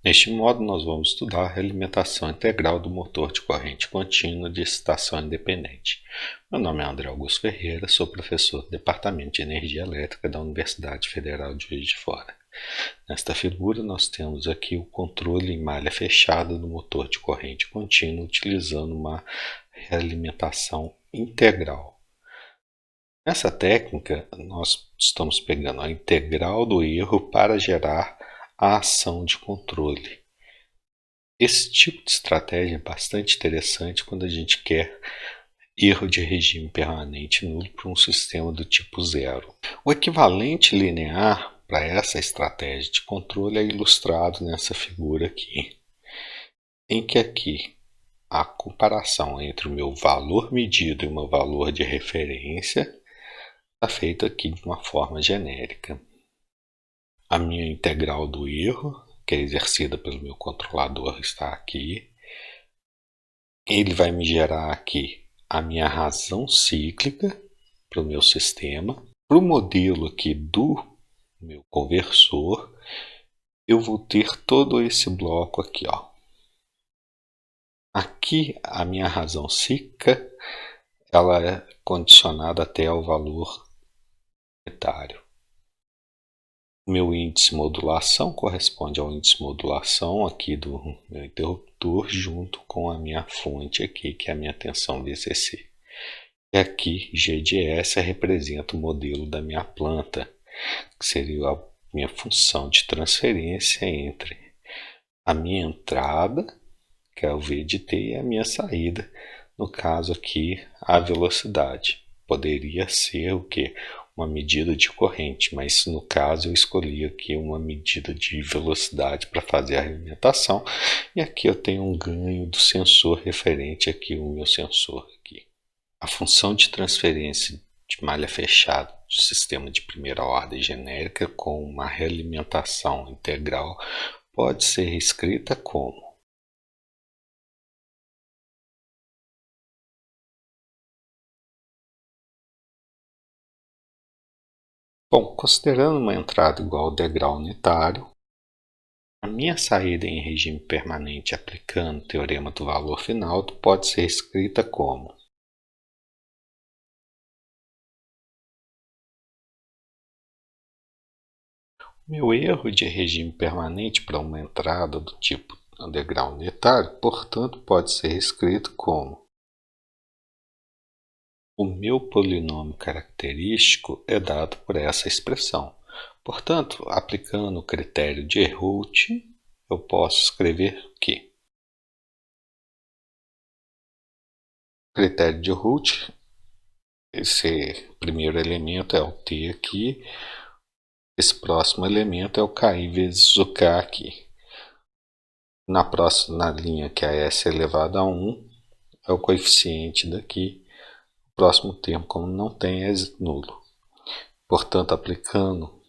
Neste módulo, nós vamos estudar a realimentação integral do motor de corrente contínua de excitação independente. Meu nome é André Augusto Ferreira, sou professor do Departamento de Energia Elétrica da Universidade Federal de Juiz de Fora. Nesta figura, nós temos aqui o controle em malha fechada do motor de corrente contínua utilizando uma realimentação integral. Nessa técnica, nós estamos pegando a integral do erro para gerar a ação de controle. Esse tipo de estratégia é bastante interessante quando a gente quer erro de regime permanente nulo para um sistema do tipo zero. O equivalente linear para essa estratégia de controle é ilustrado nessa figura aqui, em que aqui a comparação entre o meu valor medido e o meu valor de referência está feita aqui de uma forma genérica. A minha integral do erro, que é exercida pelo meu controlador, está aqui. Ele vai me gerar aqui a minha razão cíclica para o meu sistema. Para o modelo aqui do meu conversor, eu vou ter todo esse bloco aqui, ó. Aqui a minha razão cíclica, ela é condicionada até ao valor unitário. O meu índice modulação corresponde ao índice modulação aqui do meu interruptor junto com a minha fonte aqui, que é a minha tensão VCC. E aqui G de S representa o modelo da minha planta, que seria a minha função de transferência entre a minha entrada, que é o V de T, e a minha saída, no caso aqui a velocidade. Poderia ser o que? Uma medida de corrente, mas no caso eu escolhi aqui uma medida de velocidade para fazer a realimentação, e aqui eu tenho um ganho do sensor referente aqui o meu sensor aqui. A função de transferência de malha fechada do sistema de primeira ordem genérica com uma realimentação integral pode ser escrita como bom, considerando uma entrada igual ao degrau unitário, a minha saída em regime permanente aplicando o teorema do valor final pode ser escrita como meu erro de regime permanente para uma entrada do tipo degrau unitário, portanto, pode ser escrito como o meu polinômio característico é dado por essa expressão. Portanto, aplicando o critério de Raoult, eu posso escrever que o critério de Raoult, esse primeiro elemento é o T aqui, esse próximo elemento é o KI vezes o K aqui. Na próxima linha, que é S elevado a 1, é o coeficiente daqui. O próximo termo, como não tem, é nulo. Portanto, aplicando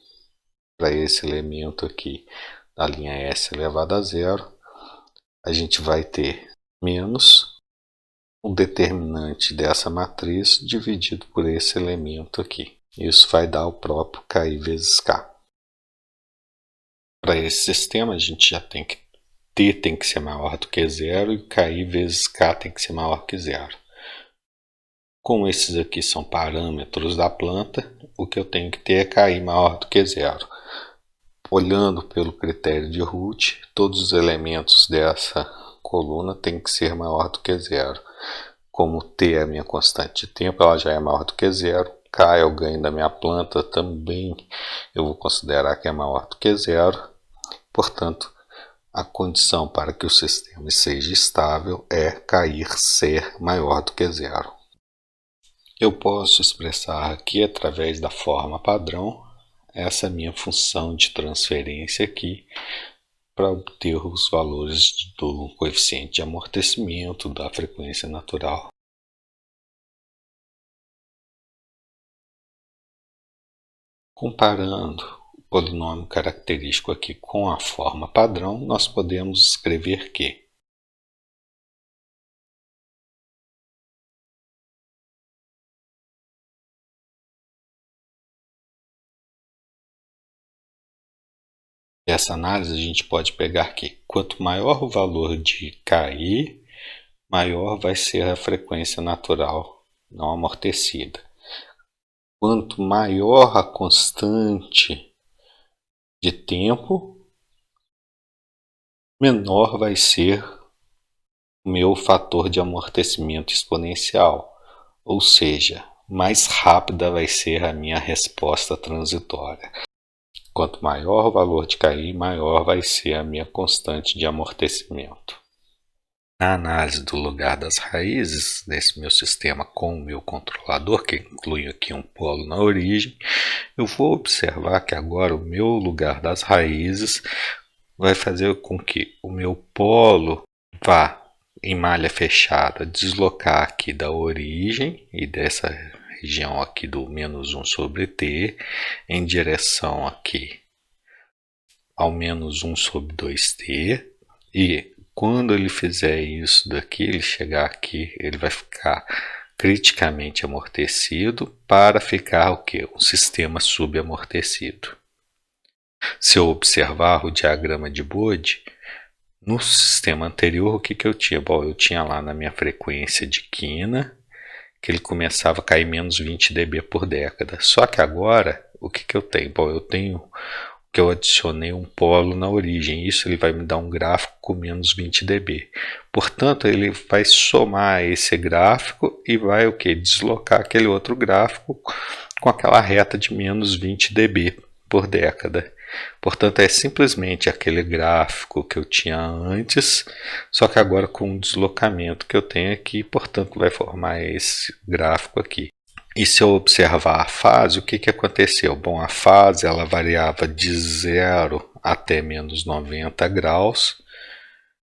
para esse elemento aqui da linha S elevado a 0, a gente vai ter menos o determinante dessa matriz dividido por esse elemento aqui. Isso vai dar o próprio KI vezes K. Para esse sistema, a gente já tem que T tem que ser maior do que 0 e KI vezes K tem que ser maior que 0. Como esses aqui são parâmetros da planta, o que eu tenho que ter é KI maior do que 0. Olhando pelo critério de Raoult, todos os elementos dessa coluna têm que ser maior do que 0. Como T é a minha constante de tempo, ela já é maior do que 0. K é o ganho da minha planta, também eu vou considerar que é maior do que 0. Portanto, a condição para que o sistema seja estável é KI ser maior do que 0. Eu posso expressar aqui, através da forma padrão, essa minha função de transferência aqui para obter os valores do coeficiente de amortecimento, da frequência natural. Comparando o polinômio característico aqui com a forma padrão, nós podemos escrever que essa análise a gente pode pegar aqui. Quanto maior o valor de KI, maior vai ser a frequência natural não amortecida. Quanto maior a constante de tempo, menor vai ser o meu fator de amortecimento exponencial, ou seja, mais rápida vai ser a minha resposta transitória. Quanto maior o valor de KI, maior vai ser a minha constante de amortecimento. Na análise do lugar das raízes desse meu sistema com o meu controlador, que inclui aqui um polo na origem, eu vou observar que agora o meu lugar das raízes vai fazer com que o meu polo vá em malha fechada deslocar aqui da origem e dessa região aqui do menos 1 sobre t em direção aqui ao menos 1 sobre 2t, e quando ele fizer isso daqui, ele chegar aqui, ele vai ficar criticamente amortecido para ficar o quê? Um sistema subamortecido. Se eu observar o diagrama de Bode, no sistema anterior, o que eu tinha? Bom, eu tinha lá na minha frequência de quina, que ele começava a cair menos 20 dB por década. Só que agora, o que eu tenho? Bom, eu tenho que eu adicionei um polo na origem. Isso ele vai me dar um gráfico com menos 20 dB. Portanto, ele vai somar esse gráfico e vai o que? Deslocar aquele outro gráfico com aquela reta de menos 20 dB por década. Portanto, é simplesmente aquele gráfico que eu tinha antes, só que agora com um deslocamento que eu tenho aqui, portanto, vai formar esse gráfico aqui. E se eu observar a fase, o que aconteceu? Bom, a fase ela variava de 0 até menos 90 graus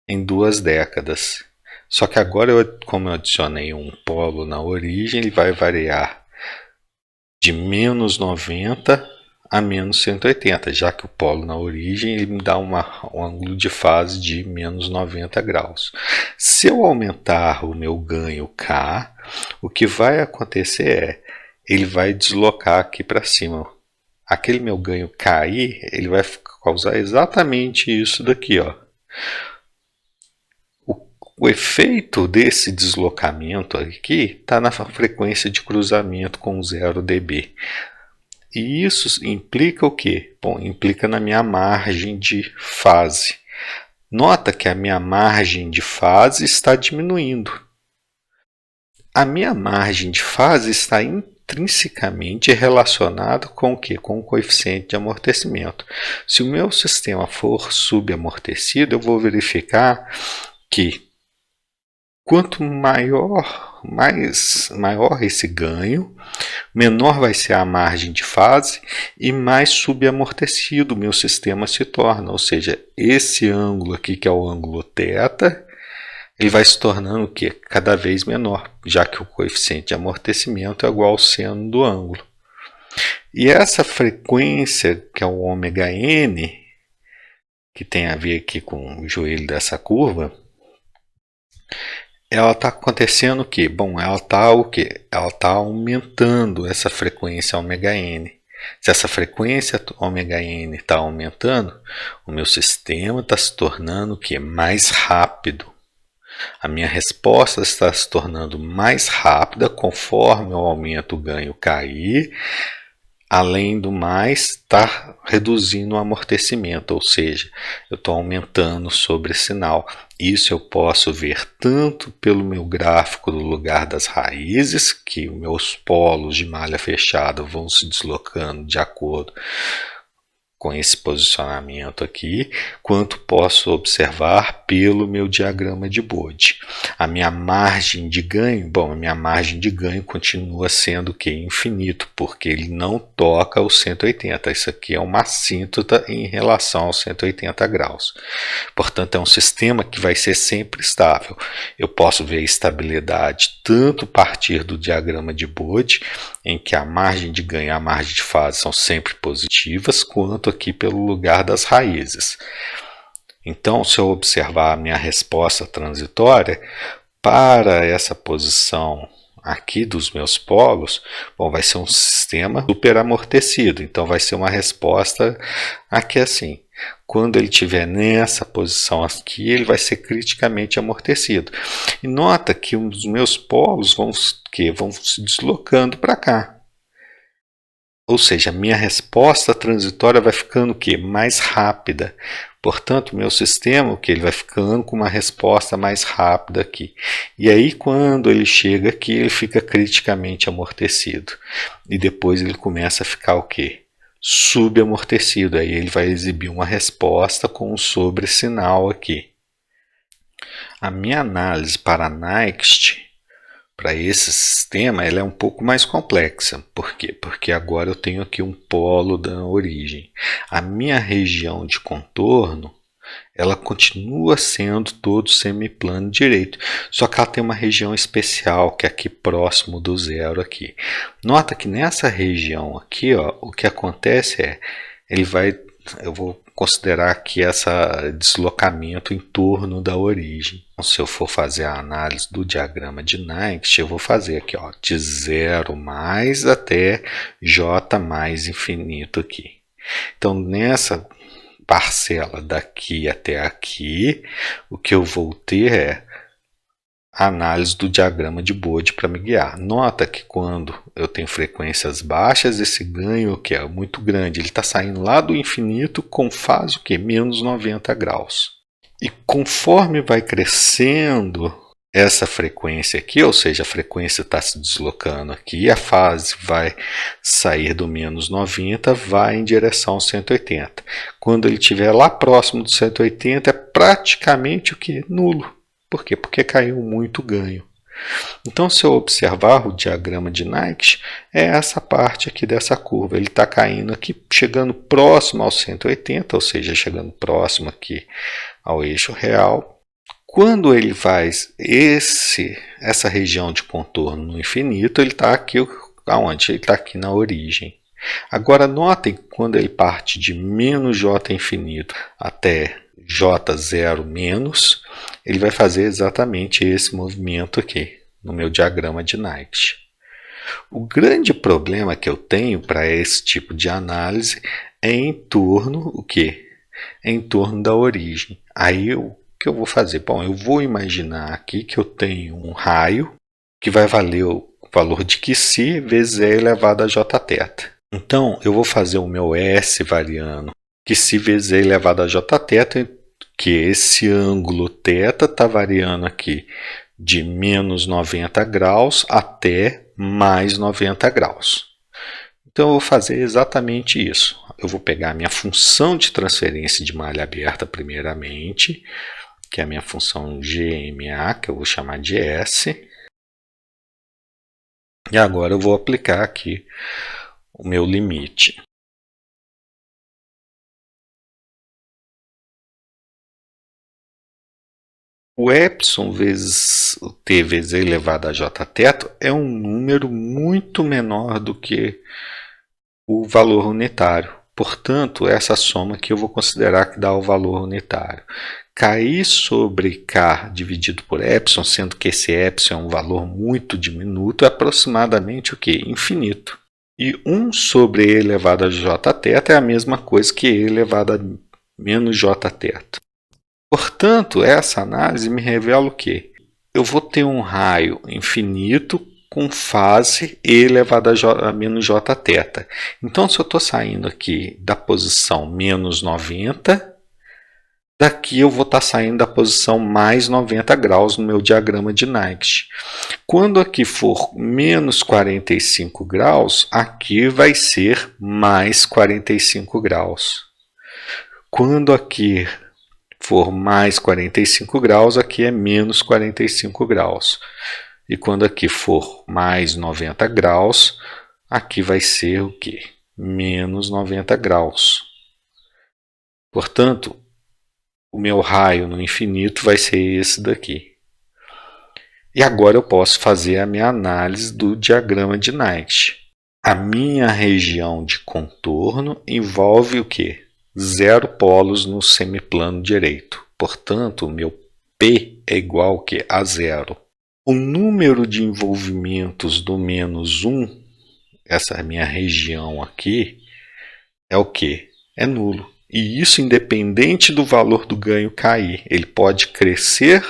em 2 décadas. Só que agora, como eu adicionei um polo na origem, ele vai variar de menos 90 a menos 180, já que o polo na origem ele me dá um ângulo de fase de menos 90 graus. Se eu aumentar o meu ganho K, o que vai acontecer é, ele vai deslocar aqui para cima. Aquele meu ganho KI, ele vai causar exatamente isso daqui, ó. O efeito desse deslocamento aqui está na frequência de cruzamento com 0 dB. E isso implica o quê? Bom, implica na minha margem de fase. Nota que a minha margem de fase está diminuindo. A minha margem de fase está intrinsecamente relacionada com o quê? Com o coeficiente de amortecimento. Se o meu sistema for subamortecido, eu vou verificar que quanto maior esse ganho, menor vai ser a margem de fase e mais subamortecido o meu sistema se torna. Ou seja, esse ângulo aqui, que é o ângulo θ, ele vai se tornando o quê? Cada vez menor, já que o coeficiente de amortecimento é igual ao seno do ângulo. E essa frequência, que é o ômega-n, que tem a ver aqui com o joelho dessa curva, ela está acontecendo o quê? Bom, ela está o quê? Ela está aumentando essa frequência ômega-n. Se essa frequência ômega-n está aumentando, o meu sistema está se tornando o quê? Mais rápido. A minha resposta está se tornando mais rápida conforme eu aumento o ganho KI. Além do mais, está reduzindo o amortecimento, ou seja, eu estou aumentando sobre sinal. Isso eu posso ver tanto pelo meu gráfico do lugar das raízes, que meus polos de malha fechada vão se deslocando de acordo com esse posicionamento aqui, quanto posso observar pelo meu diagrama de Bode. A minha margem de ganho, bom, a minha margem de ganho continua sendo o que? Infinito, porque ele não toca os 180. Isso aqui é uma assíntota em relação aos 180 graus. Portanto, é um sistema que vai ser sempre estável. Eu posso ver a estabilidade tanto a partir do diagrama de Bode, em que a margem de ganho e a margem de fase são sempre positivas, quanto aqui pelo lugar das raízes. Então, se eu observar a minha resposta transitória para essa posição aqui dos meus polos, bom, vai ser um sistema super amortecido. Então, vai ser uma resposta aqui assim. Quando ele estiver nessa posição aqui, ele vai ser criticamente amortecido. E nota que os meus polos vão se deslocando para cá. Ou seja, a minha resposta transitória vai ficando o quê? Mais rápida. Portanto, meu sistema, ele vai ficando com uma resposta mais rápida aqui. E aí, quando ele chega aqui, ele fica criticamente amortecido. E depois ele começa a ficar o quê? Subamortecido. Aí ele vai exibir uma resposta com um sobressinal aqui. A minha análise para Next, para esse sistema, ela é um pouco mais complexa. Por quê? Porque agora eu tenho aqui um polo da origem. A minha região de contorno, ela continua sendo todo semiplano direito, só que ela tem uma região especial, que é aqui próximo do zero aqui. Nota que nessa região aqui, ó, o que acontece é, eu vou considerar aqui esse deslocamento em torno da origem. Então, se eu for fazer a análise do diagrama de Next, eu vou fazer aqui, ó, de 0 mais até j mais infinito aqui. Então, nessa parcela daqui até aqui, o que eu vou ter é a análise do diagrama de Bode para me guiar. Nota que quando eu tenho frequências baixas, esse ganho que é muito grande, ele está saindo lá do infinito com fase o quê? Menos 90 graus. E conforme vai crescendo essa frequência aqui, ou seja, a frequência está se deslocando aqui, a fase vai sair do menos 90, vai em direção ao 180. Quando ele estiver lá próximo do 180, é praticamente o que? Nulo. Por quê? Porque caiu muito ganho. Então, se eu observar o diagrama de Next, é essa parte aqui dessa curva. Ele está caindo aqui, chegando próximo ao 180, ou seja, chegando próximo aqui ao eixo real. Quando ele faz essa região de contorno no infinito, ele está aqui, aonde? Ele está aqui na origem. Agora, notem que quando ele parte de menos j infinito até j0 menos, ele vai fazer exatamente esse movimento aqui, no meu diagrama de Next. O grande problema que eu tenho para esse tipo de análise é em torno, o quê? É em torno da origem. Aí, o que eu vou fazer? Bom, eu vou imaginar aqui que eu tenho um raio que vai valer o valor de Qc vezes E elevado a Jθ. Então, eu vou fazer o meu S variando Qc vezes E elevado a Jθ, que esse ângulo θ está variando aqui de menos 90 graus até mais 90 graus. Então, eu vou fazer exatamente isso. Eu vou pegar a minha função de transferência de malha aberta primeiramente, que é a minha função GMA, que eu vou chamar de S. E agora eu vou aplicar aqui o meu limite. O epsilon vezes o t vezes e elevado a jθ é um número muito menor do que o valor unitário. Portanto, essa soma que eu vou considerar que dá o valor unitário. K sobre K dividido por epsilon, sendo que esse epsilon é um valor muito diminuto, é aproximadamente o quê? Infinito. E 1 sobre E elevado a jθ é a mesma coisa que E elevado a menos jθ. Portanto, essa análise me revela o quê? Eu vou ter um raio infinito com fase E elevado a menos jθ. Então, se eu estou saindo aqui da posição menos 90, daqui eu vou estar saindo da posição mais 90 graus no meu diagrama de Next. Quando aqui for menos 45 graus, aqui vai ser mais 45 graus. Quando aqui for mais 45 graus, aqui é menos 45 graus. E quando aqui for mais 90 graus, aqui vai ser o quê? Menos 90 graus. Portanto, o meu raio no infinito vai ser esse daqui. E agora eu posso fazer a minha análise do diagrama de Next. A minha região de contorno envolve o quê? 0 polos no semiplano direito. Portanto, o meu P é igual ao quê? A 0. O número de envolvimentos do menos 1, essa minha região aqui, é o quê? É nulo. E isso independente do valor do ganho cair. Ele pode crescer,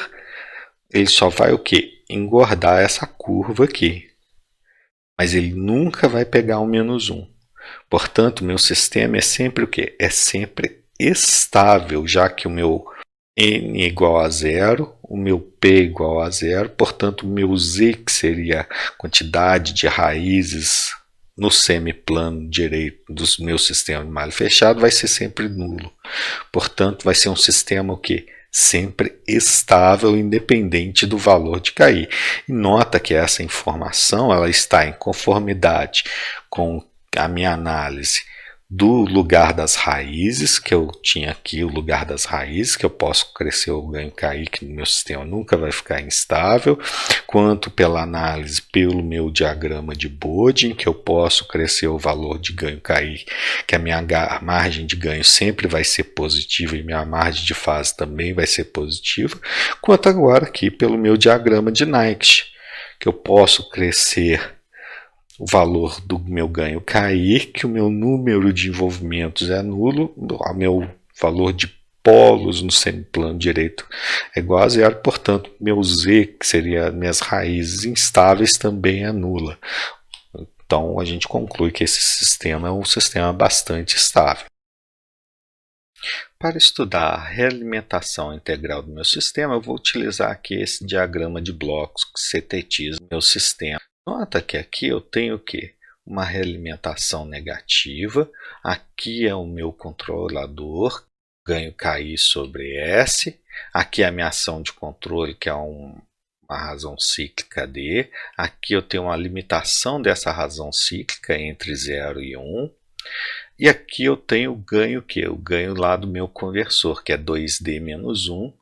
ele só vai o quê? Engordar essa curva aqui. Mas ele nunca vai pegar o -1. Portanto, meu sistema é sempre o quê? É sempre estável, já que o meu n igual a zero, o meu p igual a zero, portanto, o meu z, que seria a quantidade de raízes no semiplano direito do meu sistema de malha fechado, vai ser sempre nulo. Portanto, vai ser um sistema o quê? Sempre estável, independente do valor de cair. E nota que essa informação ela está em conformidade com a minha análise do lugar das raízes, que eu tinha aqui o lugar das raízes, que eu posso crescer ou ganho cair, que no meu sistema nunca vai ficar instável, quanto pela análise pelo meu diagrama de Bodin, que eu posso crescer o valor de ganho cair, que a minha margem de ganho sempre vai ser positiva e minha margem de fase também vai ser positiva, quanto agora aqui pelo meu diagrama de Naict, que eu posso crescer o valor do meu ganho cair, que o meu número de envolvimentos é nulo, o meu valor de polos no semiplano direito é igual a zero, portanto, meu z, que seria minhas raízes instáveis, também é nula. Então, a gente conclui que esse sistema é um sistema bastante estável. Para estudar a realimentação integral do meu sistema, eu vou utilizar aqui esse diagrama de blocos que sintetiza o meu sistema. Nota que aqui eu tenho o quê? Uma realimentação negativa, aqui é o meu controlador, ganho cair sobre S, aqui é a minha ação de controle, que é uma razão cíclica D, aqui eu tenho uma limitação dessa razão cíclica entre 0 e 1, e aqui eu tenho o ganho que? O ganho lá do meu conversor, que é 2D menos 1,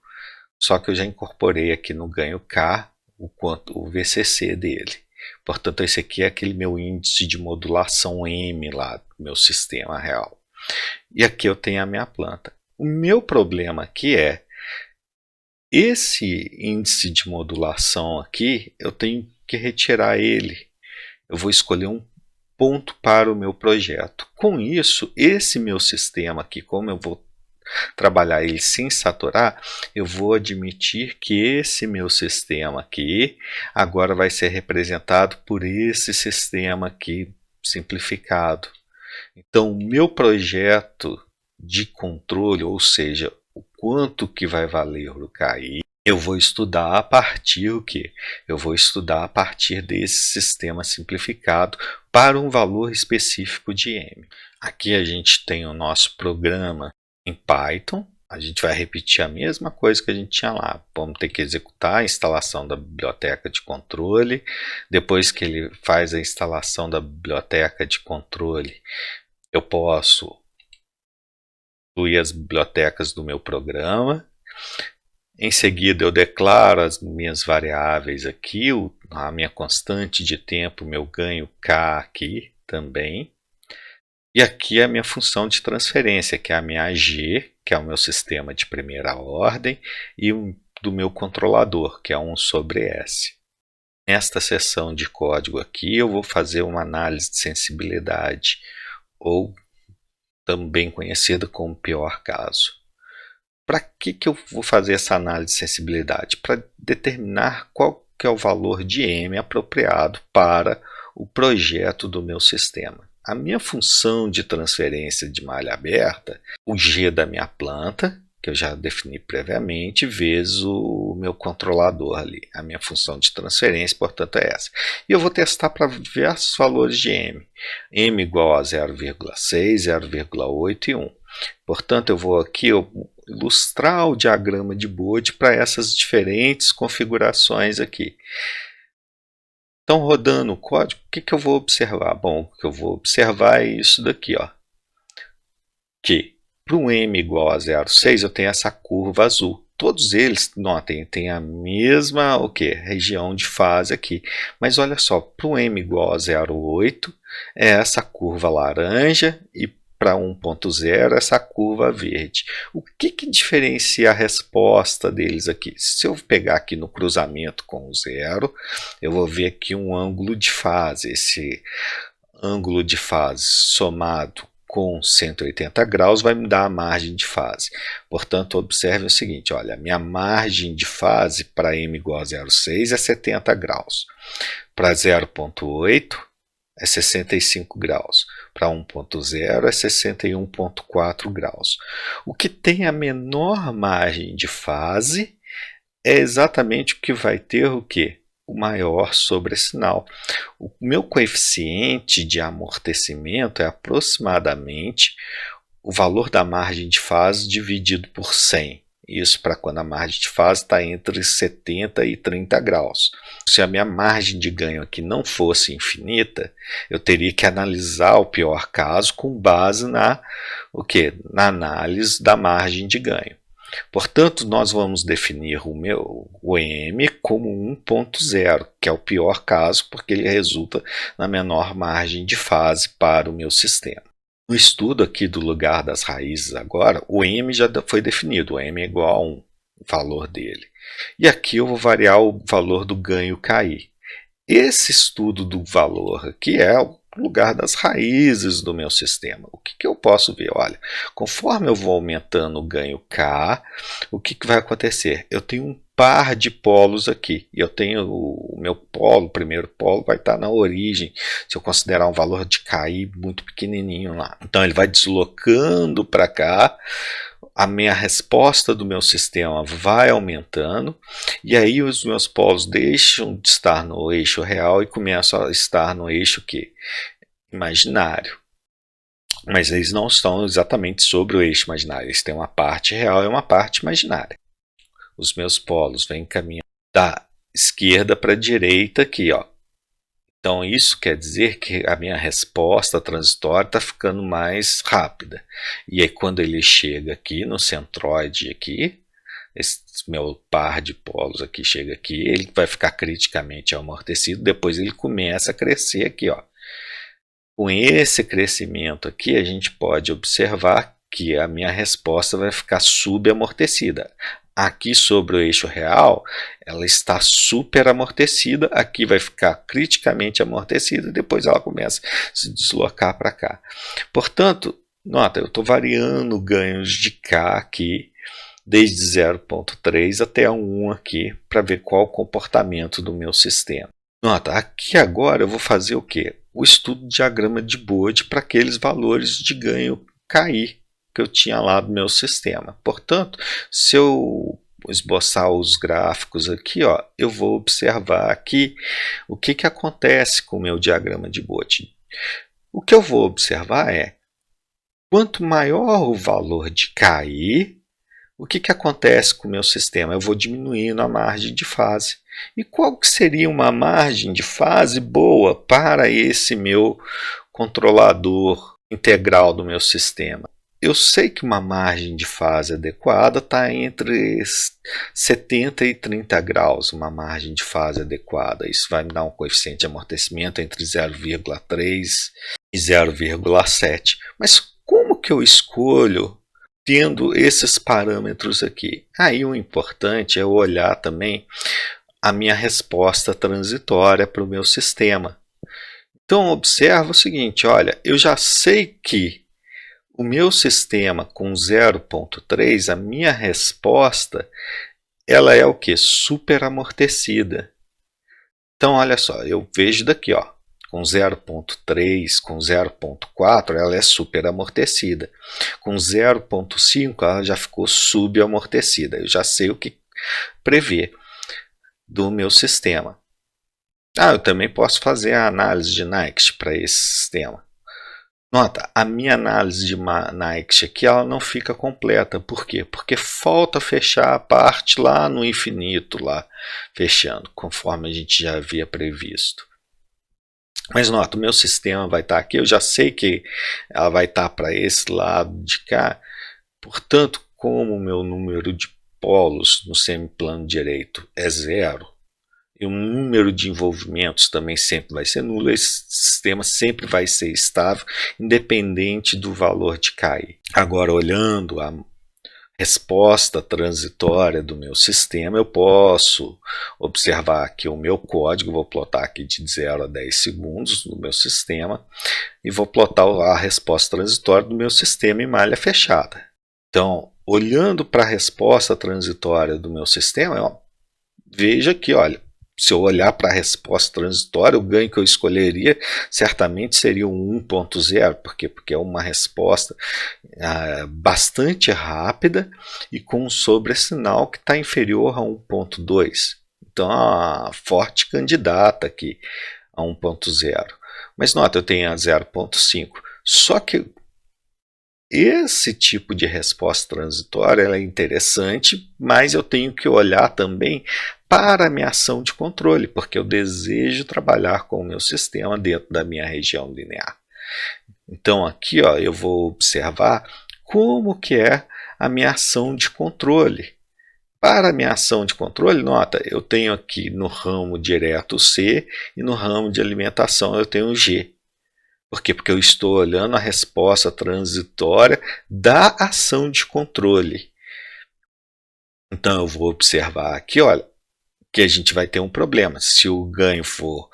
só que eu já incorporei aqui no ganho K o VCC dele. Portanto, esse aqui é aquele meu índice de modulação M lá do meu sistema real. E aqui eu tenho a minha planta. O meu problema aqui é esse índice de modulação aqui, eu tenho que retirar ele. Eu vou escolher um ponto para o meu projeto. Com isso, esse meu sistema aqui, como eu vou trabalhar ele sem saturar, eu vou admitir que esse meu sistema aqui agora vai ser representado por esse sistema aqui simplificado. Então, o meu projeto de controle, ou seja, o quanto que vai valer o KI, eu vou estudar a partir o quê? Eu vou estudar a partir desse sistema simplificado para um valor específico de M. Aqui a gente tem o nosso programa em Python, a gente vai repetir a mesma coisa que a gente tinha lá. Vamos ter que executar a instalação da biblioteca de controle. Depois que ele faz a instalação da biblioteca de controle, eu posso incluir as bibliotecas do meu programa. Em seguida, eu declaro as minhas variáveis aqui, a minha constante de tempo, meu ganho K aqui também. E aqui é a minha função de transferência, que é a minha G, que é o meu sistema de primeira ordem, e do meu controlador, que é 1 sobre S. Nesta seção de código aqui, eu vou fazer uma análise de sensibilidade, ou também conhecida como pior caso. Para que eu vou fazer essa análise de sensibilidade? Para determinar qual que é o valor de M apropriado para o projeto do meu sistema. A minha função de transferência de malha aberta, o G da minha planta, que eu já defini previamente, vezes o meu controlador ali. A minha função de transferência, portanto, é essa. E eu vou testar para diversos valores de M. M igual a 0,6, 0,8 e 1. Portanto, eu vou aqui ilustrar o diagrama de Bode para essas diferentes configurações aqui. Então, rodando o código, o que eu vou observar? Bom, o que eu vou observar é isso daqui, ó, que para um M igual a 0,6 eu tenho essa curva azul. Todos eles, notem, tem a mesma região de fase aqui. Mas olha só, para um M igual a 0,8 é essa curva laranja e para 1.0 essa curva verde. O que diferencia a resposta deles aqui? Se eu pegar aqui no cruzamento com o 0, eu vou ver aqui um ângulo de fase. Esse ângulo de fase somado com 180 graus vai me dar a margem de fase. Portanto, observe o seguinte, olha, a minha margem de fase para m igual a 0,6 é 70 graus. Para 0,8 é 65 graus. Para 1,0 é 61,4 graus. O que tem a menor margem de fase é exatamente o que vai ter o quê? O maior sobressinal. O meu coeficiente de amortecimento é aproximadamente o valor da margem de fase dividido por 100. Isso para quando a margem de fase está entre 70 e 30 graus. Se a minha margem de ganho aqui não fosse infinita, eu teria que analisar o pior caso com base na análise da margem de ganho. Portanto, nós vamos definir o M como 1.0, que é o pior caso, porque ele resulta na menor margem de fase para o meu sistema. No estudo aqui do lugar das raízes agora, o M já foi definido, o M é igual a 1, o valor dele. E aqui eu vou variar o valor do ganho KI. Esse estudo do valor aqui é o lugar das raízes do meu sistema. O que eu posso ver? Olha, conforme eu vou aumentando o ganho K, o que vai acontecer? Eu tenho um par de polos aqui. E eu tenho o meu polo, o primeiro polo, vai estar na origem, se eu considerar um valor de KI muito pequenininho lá. Então ele vai deslocando para cá, a minha resposta do meu sistema vai aumentando, e aí os meus polos deixam de estar no eixo real e começam a estar no eixo imaginário. Mas eles não estão exatamente sobre o eixo imaginário, eles têm uma parte real e uma parte imaginária. Os meus polos vêm caminhando da esquerda para a direita aqui, ó. Então isso quer dizer que a minha resposta transitória está ficando mais rápida. E aí quando ele chega aqui no centroide aqui, esse meu par de polos aqui chega aqui, ele vai ficar criticamente amortecido, depois ele começa a crescer aqui, ó. Com esse crescimento aqui, a gente pode observar que a minha resposta vai ficar subamortecida. Aqui sobre o eixo real, ela está super amortecida, aqui vai ficar criticamente amortecida, depois ela começa a se deslocar para cá. Portanto, nota, eu estou variando ganhos de K aqui, desde 0,3 até 1 aqui, para ver qual o comportamento do meu sistema. Nota, aqui agora eu vou fazer o quê? O estudo de diagrama de Bode para aqueles valores de ganho KI que eu tinha lá do meu sistema. Portanto, se eu esboçar os gráficos aqui, ó, eu vou observar aqui o que acontece com o meu diagrama de Bode. O que eu vou observar é, quanto maior o valor de KI, o que acontece com o meu sistema? Eu vou diminuindo a margem de fase. E qual que seria uma margem de fase boa para esse meu controlador integral do meu sistema? Eu sei que uma margem de fase adequada está entre 70 e 30 graus, uma margem de fase adequada. Isso vai me dar um coeficiente de amortecimento entre 0,3 e 0,7. Mas como que eu escolho tendo esses parâmetros aqui? Aí o importante é eu olhar também a minha resposta transitória para o meu sistema. Então observa o seguinte, olha, eu já sei que o meu sistema com 0,3, a minha resposta, ela é o que? Super amortecida. Então, olha só, eu vejo daqui, ó, com 0,3, com 0,4, ela é super amortecida. Com 0,5, ela já ficou subamortecida. Eu já sei o que prever do meu sistema. Eu também posso fazer a análise de Nyquist para esse sistema. Nota, a minha análise de Nyquist aqui ela não fica completa. Por quê? Porque falta fechar a parte lá no infinito, lá fechando, conforme a gente já havia previsto. Mas nota, o meu sistema vai estar aqui, eu já sei que ela vai estar para esse lado de cá. Portanto, como o meu número de polos no semiplano direito é 0, e o número de envolvimentos também sempre vai ser nulo, esse sistema sempre vai ser estável, independente do valor de KI. Agora, olhando a resposta transitória do meu sistema, eu posso observar aqui o meu código, vou plotar aqui de 0 a 10 segundos no meu sistema e vou plotar a resposta transitória do meu sistema em malha fechada. Então, olhando para a resposta transitória do meu sistema, veja aqui, olha, se eu olhar para a resposta transitória, o ganho que eu escolheria certamente seria um 1.0, por quê? Porque é uma resposta bastante rápida e com um sobressinal que está inferior a 1.2. Então, é uma forte candidata aqui a 1.0. Mas nota, eu tenho a 0.5. Só que esse tipo de resposta transitória é interessante, mas eu tenho que olhar também para a minha ação de controle, porque eu desejo trabalhar com o meu sistema dentro da minha região linear. Então aqui eu vou observar como que é a minha ação de controle. Para a minha ação de controle, nota, eu tenho aqui no ramo direto C e no ramo de alimentação eu tenho G. Por quê? Porque eu estou olhando a resposta transitória da ação de controle. Então eu vou observar aqui, olha, que a gente vai ter um problema. Se o ganho for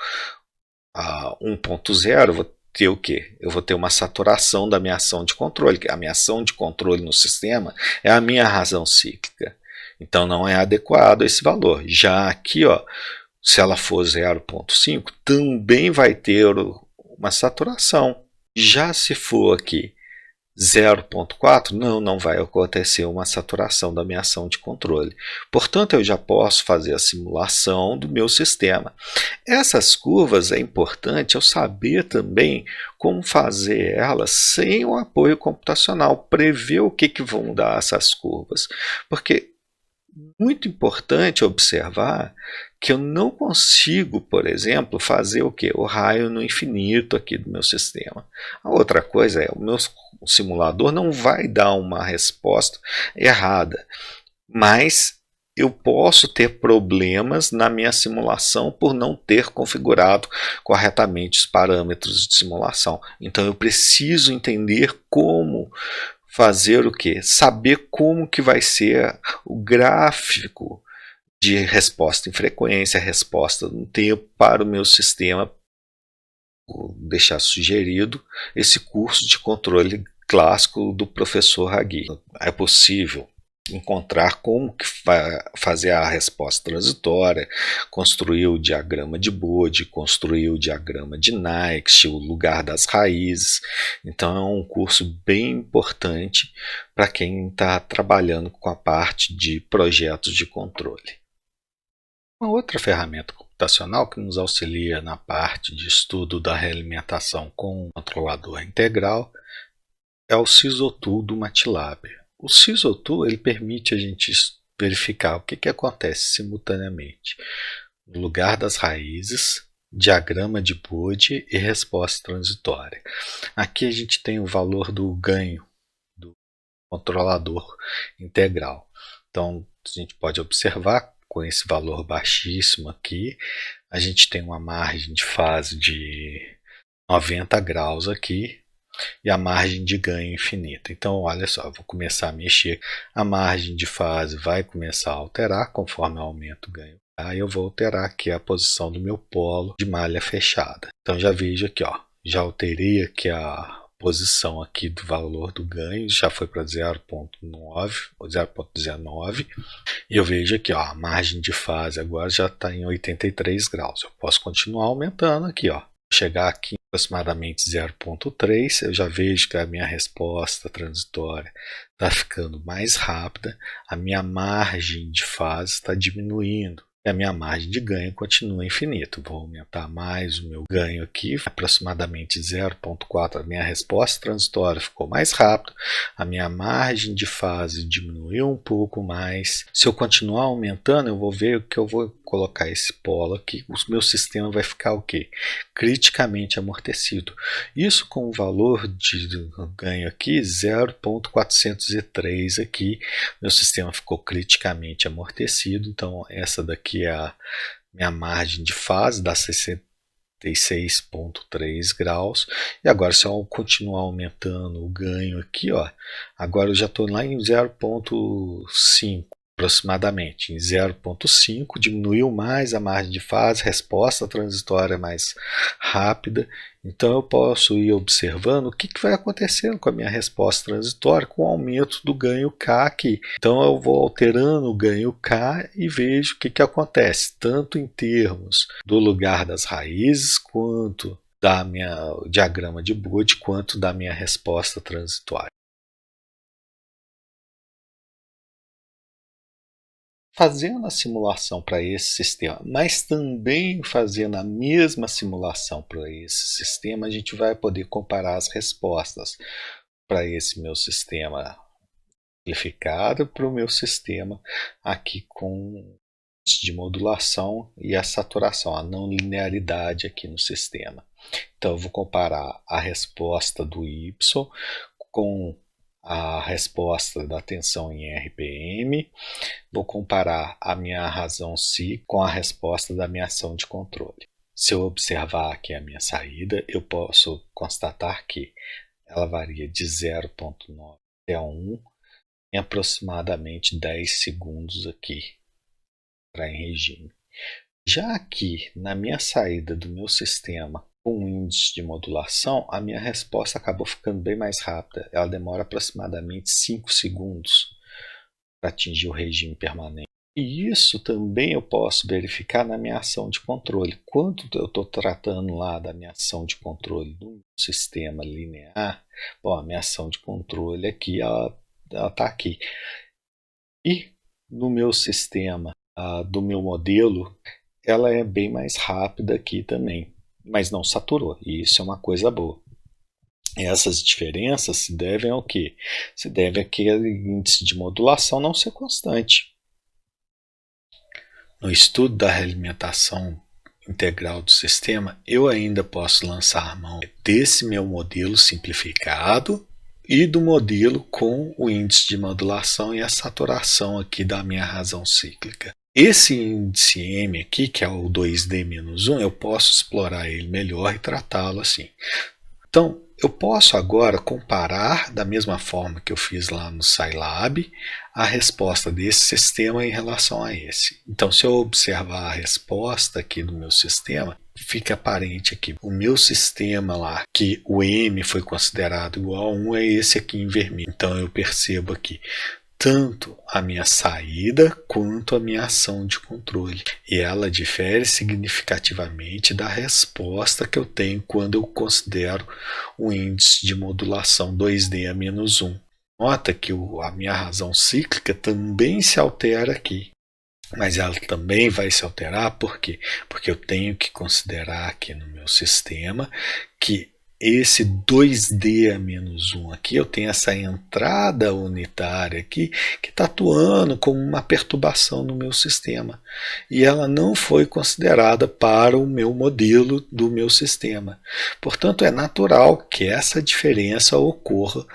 1.0, eu vou ter o quê? Eu vou ter uma saturação da minha ação de controle. A minha ação de controle no sistema é a minha razão cíclica. Então não é adequado esse valor. Já aqui, se ela for 0.5, também vai ter uma saturação. Já se for aqui 0.4, não vai acontecer uma saturação da minha ação de controle. Portanto, eu já posso fazer a simulação do meu sistema. Essas curvas é importante eu saber também como fazer elas sem o apoio computacional, prever o que vão dar essas curvas. Porque muito importante observar que eu não consigo, por exemplo, fazer o quê? O raio no infinito aqui do meu sistema. A outra coisa é, o meu simulador não vai dar uma resposta errada, mas eu posso ter problemas na minha simulação por não ter configurado corretamente os parâmetros de simulação. Então eu preciso entender como fazer o que? Saber como que vai ser o gráfico de resposta em frequência, resposta no tempo para o meu sistema. Vou deixar sugerido esse curso de controle clássico do professor Hagi. É possível encontrar como que fazer a resposta transitória, construir o diagrama de Bode, construir o diagrama de Nyquist, o lugar das raízes. Então é um curso bem importante para quem está trabalhando com a parte de projetos de controle. Uma outra ferramenta computacional que nos auxilia na parte de estudo da realimentação com um controlador integral é o SysOtool do MATLAB. O SysOtool ele permite a gente verificar o que acontece simultaneamente no lugar das raízes, diagrama de Bode e resposta transitória. Aqui a gente tem o valor do ganho do controlador integral. Então a gente pode observar com esse valor baixíssimo aqui, a gente tem uma margem de fase de 90 graus aqui e a margem de ganho infinita. Então, olha só, eu vou começar a mexer, a margem de fase vai começar a alterar conforme eu aumento o ganho. Aí eu vou alterar aqui a posição do meu polo de malha fechada. Então já vejo aqui, já alterei aqui a posição aqui do valor do ganho, já foi para 0.9 ou 0.19 e eu vejo aqui, a margem de fase agora já está em 83 graus. Eu posso continuar aumentando aqui, chegar aqui em aproximadamente 0.3, eu já vejo que a minha resposta transitória está ficando mais rápida, a minha margem de fase está diminuindo. E a minha margem de ganho continua infinita. Vou aumentar mais o meu ganho aqui, aproximadamente 0.4. A minha resposta transitória ficou mais rápida, a minha margem de fase diminuiu um pouco mais. Se eu continuar aumentando, eu vou ver que eu vou colocar esse polo aqui, o meu sistema vai ficar o quê? Criticamente amortecido. Isso com o valor de ganho aqui, 0.403 aqui, meu sistema ficou criticamente amortecido, então essa daqui é a minha margem de fase, dá 63 46,3 graus. E agora, se eu continuar aumentando o ganho aqui, ó, agora eu já estou lá em 0,5 aproximadamente, em 0,5, diminuiu mais a margem de fase, resposta transitória mais rápida. Então eu posso ir observando o que vai acontecendo com a minha resposta transitória com o aumento do ganho K aqui. Então eu vou alterando o ganho K e vejo o que acontece, tanto em termos do lugar das raízes, quanto da minha diagrama de Bode, quanto da minha resposta transitória. Fazendo a simulação para esse sistema, mas também fazendo a mesma simulação para esse sistema, a gente vai poder comparar as respostas para esse meu sistema amplificado para o meu sistema aqui com de modulação e a saturação, a não linearidade aqui no sistema. Então eu vou comparar a resposta do Y com a resposta da tensão em RPM, vou comparar a minha razão Ψ com a resposta da minha ação de controle. Se eu observar aqui a minha saída, eu posso constatar que ela varia de 0,9 até 1 em aproximadamente 10 segundos aqui para em regime. Já aqui na minha saída do meu sistema com índice de modulação, a minha resposta acabou ficando bem mais rápida. Ela demora aproximadamente 5 segundos para atingir o regime permanente. E isso também eu posso verificar na minha ação de controle. Quando eu estou tratando lá da minha ação de controle do sistema linear, bom, a minha ação de controle aqui, ela está aqui. E no meu sistema, do meu modelo, ela é bem mais rápida aqui também, mas não saturou, e isso é uma coisa boa. Essas diferenças se devem ao quê? Se devem àquele índice de modulação não ser constante. No estudo da realimentação integral do sistema, eu ainda posso lançar mão desse meu modelo simplificado e do modelo com o índice de modulação e a saturação aqui da minha razão cíclica. Esse índice M aqui, que é o 2D-1, eu posso explorar ele melhor e tratá-lo assim. Então, eu posso agora comparar, da mesma forma que eu fiz lá no Scilab, a resposta desse sistema em relação a esse. Então, se eu observar a resposta aqui do meu sistema, fica aparente aqui. O meu sistema lá, que o M foi considerado igual a 1, é esse aqui em vermelho. Então, eu percebo aqui tanto a minha saída quanto a minha ação de controle. E ela difere significativamente da resposta que eu tenho quando eu considero o índice de modulação 2D a menos 1. Nota que a minha razão cíclica também se altera aqui. Mas ela também vai se alterar, por quê? Porque eu tenho que considerar aqui no meu sistema que esse 2D a menos 1 aqui, eu tenho essa entrada unitária aqui que está atuando como uma perturbação no meu sistema. E ela não foi considerada para o meu modelo do meu sistema. Portanto, é natural que essa diferença ocorra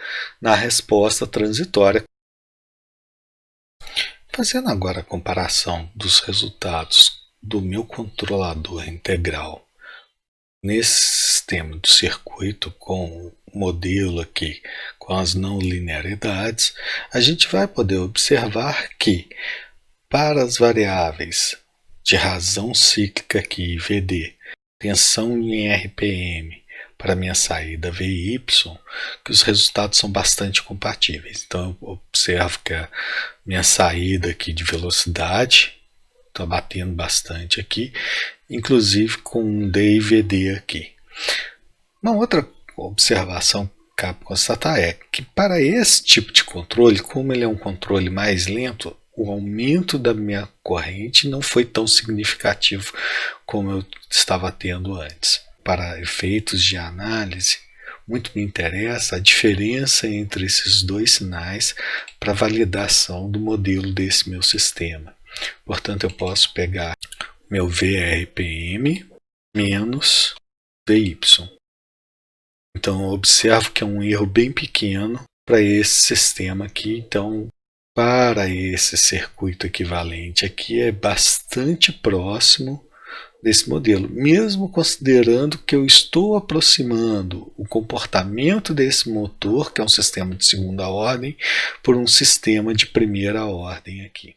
na resposta transitória. Fazendo agora a comparação dos resultados do meu controlador integral nesse sistema do circuito com o modelo aqui com as não linearidades, a gente vai poder observar que para as variáveis de razão cíclica aqui, VD, tensão em RPM, para minha saída VY, que os resultados são bastante compatíveis. Então eu observo que a minha saída aqui de velocidade está batendo bastante aqui, inclusive com um D e VD aqui. Uma outra observação que cabe constatar é que para esse tipo de controle, como ele é um controle mais lento, o aumento da minha corrente não foi tão significativo como eu estava tendo antes. Para efeitos de análise, muito me interessa a diferença entre esses dois sinais para validação do modelo desse meu sistema. Portanto, eu posso pegar meu VRPM menos VY. Então, eu observo que é um erro bem pequeno para esse sistema aqui. Então, para esse circuito equivalente aqui, é bastante próximo desse modelo, mesmo considerando que eu estou aproximando o comportamento desse motor, que é um sistema de segunda ordem, por um sistema de primeira ordem aqui.